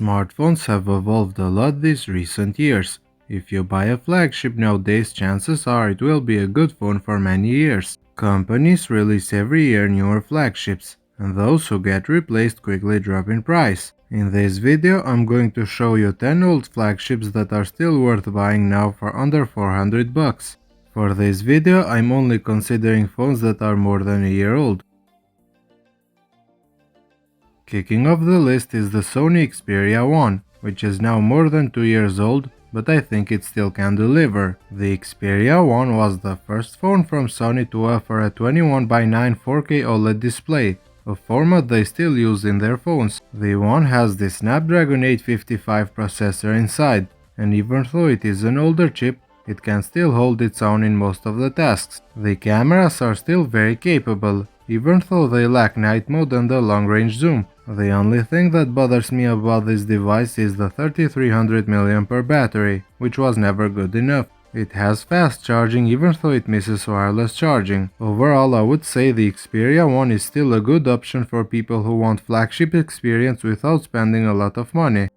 Smartphones have evolved a lot these recent years. If you buy a flagship nowadays, chances are it will be a good phone for many years. Companies release every year newer flagships, and those who get replaced quickly drop in price. In this video, I'm going to show you 10 old flagships that are still worth buying now for under 400 bucks. For this video, I'm only considering phones that are more than a year old. Kicking off the list is the Sony Xperia 1, which is now more than 2 years old, but I think it still can deliver. The Xperia 1 was the first phone from Sony to offer a 21:9 4K OLED display, a format they still use in their phones. The one has the Snapdragon 855 processor inside, and even though it is an older chip, it can still hold its own in most of the tasks. The cameras are still very capable, even though they lack night mode and a long-range zoom. The only thing that bothers me about this device is the 3300 mAh battery, which was never good enough. It has fast charging even though it misses wireless charging. Overall, I would say the Xperia 1 is still a good option for people who want flagship experience without spending a lot of money.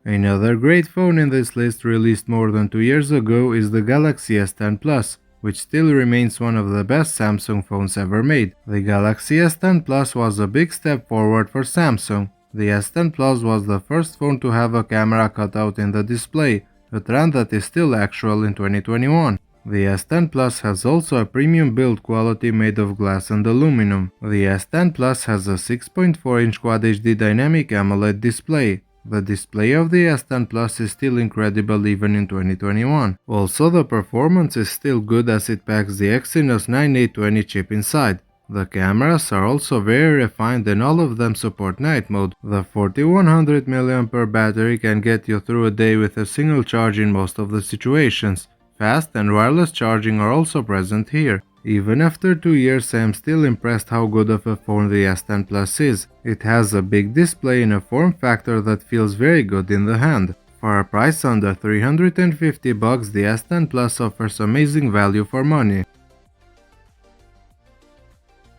Another great phone in this list, released more than 2 years ago, is the Galaxy S10 Plus, which still remains one of the best Samsung phones ever made. The Galaxy S10 Plus was a big step forward for Samsung. The S10 Plus was the first phone to have a camera cutout in the display, a trend that is still actual in 2021. The S10 Plus has also a premium build quality made of glass and aluminum. The S10 Plus has a 6.4-inch Quad HD dynamic AMOLED display. The display of the S10 Plus is still incredible even in 2021. Also, the performance is still good as it packs the Exynos 9820 chip inside. The cameras are also very refined and all of them support night mode. The 4100 mAh battery can get you through a day with a single charge in most of the situations. Fast and wireless charging are also present here. Even after 2 years, I am still impressed how good of a phone the S10 Plus is. It has a big display and a form factor that feels very good in the hand. For a price under 350 bucks, the S10 Plus offers amazing value for money.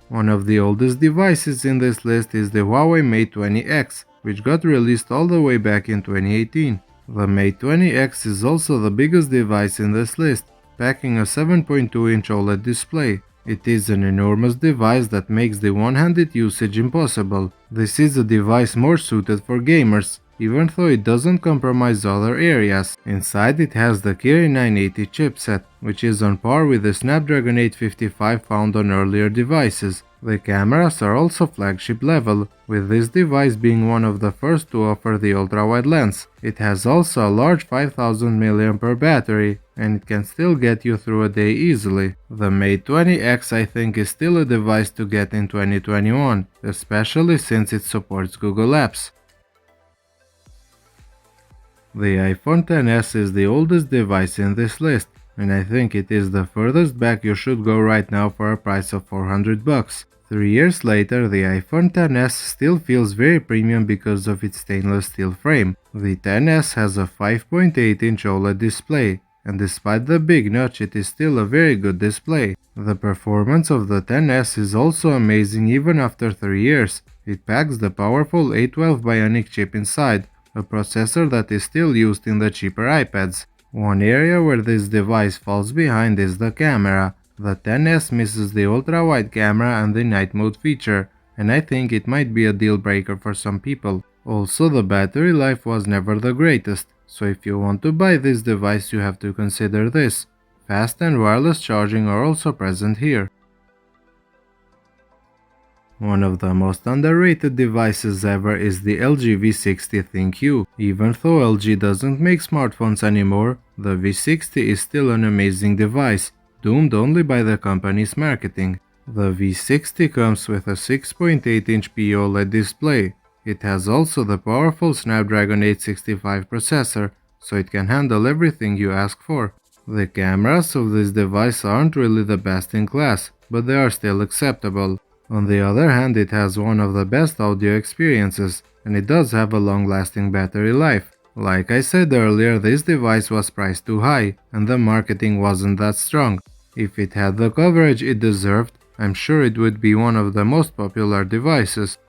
One of the oldest devices in this list is the Huawei Mate 20X, which got released all the way back in 2018. The Mate 20X is also the biggest device in this list, packing a 7.2-inch OLED display. It is an enormous device that makes the one-handed usage impossible. This is a device more suited for gamers, even though it doesn't compromise other areas. Inside it has the Kirin 980 chipset, which is on par with the Snapdragon 855 found on earlier devices. The cameras are also flagship level, with this device being one of the first to offer the ultra-wide lens. It has also a large 5000 mAh battery, and it can still get you through a day easily. The Mate 20X I think is still a device to get in 2021, especially since it supports Google Apps. The iPhone XS is the oldest device in this list, and I think it is the furthest back you should go right now for a price of 400 bucks. 3 years later, the iPhone XS still feels very premium because of its stainless steel frame. The XS has a 5.8-inch OLED display, and despite the big notch, it is still a very good display. The performance of the XS is also amazing even after 3 years. It packs the powerful A12 Bionic chip inside, a processor that is still used in the cheaper iPads. One area where this device falls behind is the camera. The XS misses the ultra-wide camera and the night mode feature, and I think it might be a deal breaker for some people. Also, the battery life was never the greatest, so if you want to buy this device you have to consider this. Fast and wireless charging are also present here. One of the most underrated devices ever is the LG V60 ThinQ. Even though LG doesn't make smartphones anymore, the V60 is still an amazing device, doomed only by the company's marketing. The V60 comes with a 6.8-inch OLED display. It has also the powerful Snapdragon 865 processor, so it can handle everything you ask for. The cameras of this device aren't really the best in class, but they are still acceptable. On the other hand, it has one of the best audio experiences, and it does have a long-lasting battery life. Like I said earlier, this device was priced too high, and the marketing wasn't that strong. If it had the coverage it deserved, I'm sure it would be one of the most popular devices.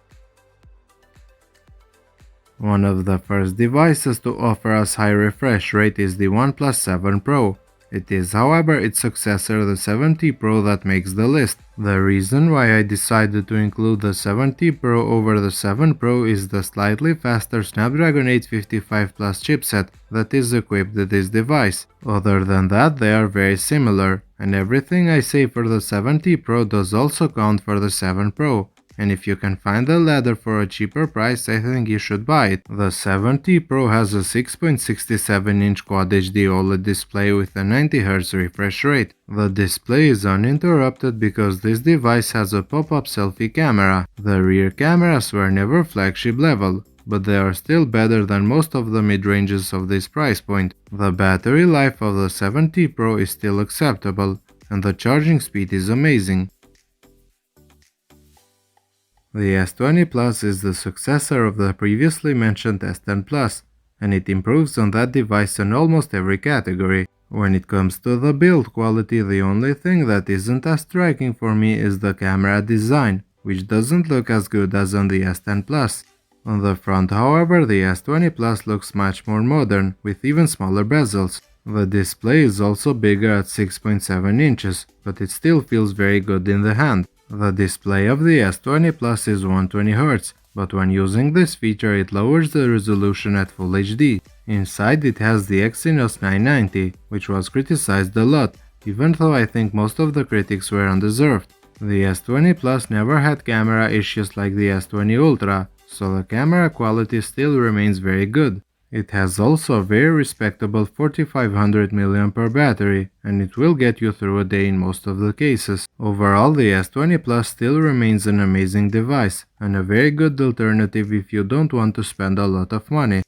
One of the first devices to offer us high refresh rate is the OnePlus 7 Pro. It is, however, its successor, the 7T Pro, that makes the list. The reason why I decided to include the 7T Pro over the 7 Pro is the slightly faster Snapdragon 855 Plus chipset that is equipped with this device. Other than that, they are very similar, and everything I say for the 7T Pro does also count for the 7 Pro. And if you can find the latter for a cheaper price, I think you should buy it. The 7T Pro has a 6.67-inch Quad HD OLED display with a 90Hz refresh rate. The display is uninterrupted because this device has a pop-up selfie camera. The rear cameras were never flagship level, but they are still better than most of the mid-ranges of this price point. The battery life of the 7T Pro is still acceptable, and the charging speed is amazing. The S20 Plus is the successor of the previously mentioned S10 Plus, and it improves on that device in almost every category. When it comes to the build quality, the only thing that isn't as striking for me is the camera design, which doesn't look as good as on the S10 Plus. On the front, however, the S20 Plus looks much more modern, with even smaller bezels. The display is also bigger at 6.7 inches, but it still feels very good in the hand. The display of the S20 Plus is 120Hz, but when using this feature it lowers the resolution at Full HD. Inside it has the Exynos 990, which was criticized a lot, even though I think most of the critics were undeserved. The S20 Plus never had camera issues like the S20 Ultra, so the camera quality still remains very good. It has also a very respectable 4500 mAh battery, and it will get you through a day in most of the cases. Overall, the S20 Plus still remains an amazing device, and a very good alternative if you don't want to spend a lot of money.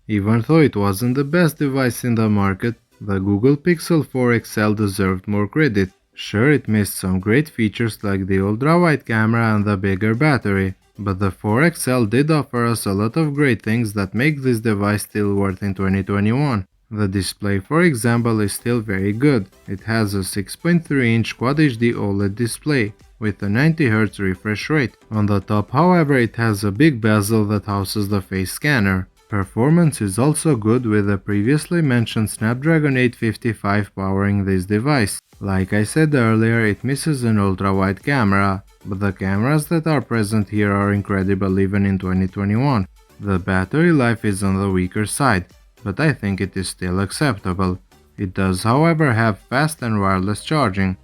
Even though it wasn't the best device in the market, the Google Pixel 4 XL deserved more credit. Sure, it missed some great features like the ultra-wide camera and the bigger battery, but the 4 XL did offer us a lot of great things that make this device still worth in 2021. The display, for example, is still very good. It has a 6.3-inch Quad HD OLED display with a 90Hz refresh rate. On the top, however, it has a big bezel that houses the face scanner. Performance is also good with the previously mentioned Snapdragon 855 powering this device. Like I said earlier, it misses an ultra-wide camera, but the cameras that are present here are incredible even in 2021. The battery life is on the weaker side, but I think it is still acceptable. It does, however, have fast and wireless charging.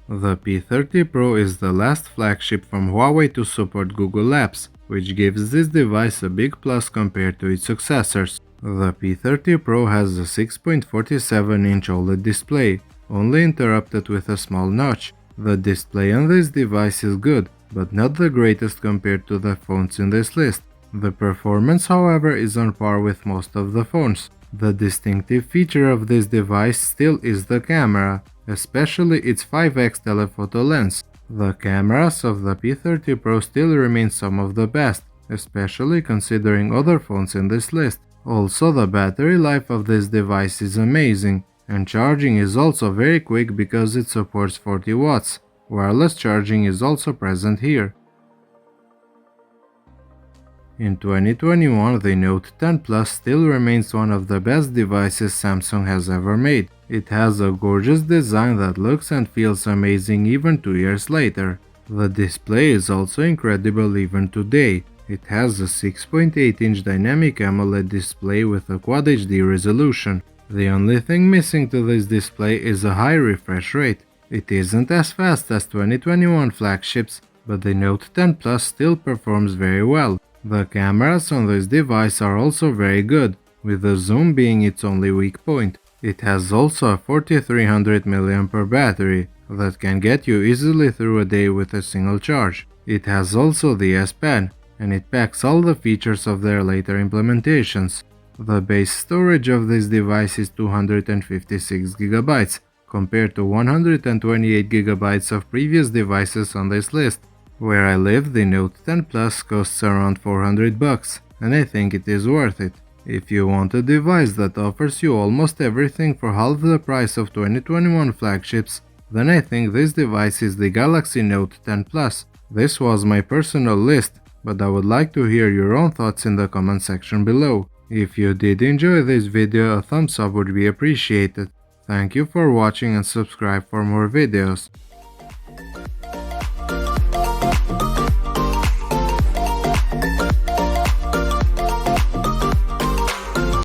The P30 Pro is the last flagship from Huawei to support Google Apps, which gives this device a big plus compared to its successors. The P30 Pro has a 6.47-inch OLED display, only interrupted with a small notch. The display on this device is good, but not the greatest compared to the phones in this list. The performance, however, is on par with most of the phones. The distinctive feature of this device still is the camera, especially its 5x telephoto lens. The cameras of the P30 Pro still remain some of the best, especially considering other phones in this list. Also, the battery life of this device is amazing, and charging is also very quick because it supports 40 watts. Wireless charging is also present here. In 2021, the Note 10 Plus still remains one of the best devices Samsung has ever made. It has a gorgeous design that looks and feels amazing even 2 years later. The display is also incredible even today. It has a 6.8-inch dynamic AMOLED display with a Quad HD resolution. The only thing missing to this display is a high refresh rate. It isn't as fast as 2021 flagships, but the Note 10 Plus still performs very well. The cameras on this device are also very good, with the zoom being its only weak point. It has also a 4300 mAh battery that can get you easily through a day with a single charge. It has also the S Pen, and it packs all the features of their later implementations. The base storage of this device is 256GB, compared to 128GB of previous devices on this list. Where I live, the Note 10 Plus costs around $400, and I think it is worth it. If you want a device that offers you almost everything for half the price of 2021 flagships, then I think this device is the Galaxy Note 10 Plus. This was my personal list, but I would like to hear your own thoughts in the comment section below. If you did enjoy this video, a thumbs up would be appreciated. Thank you for watching and subscribe for more videos.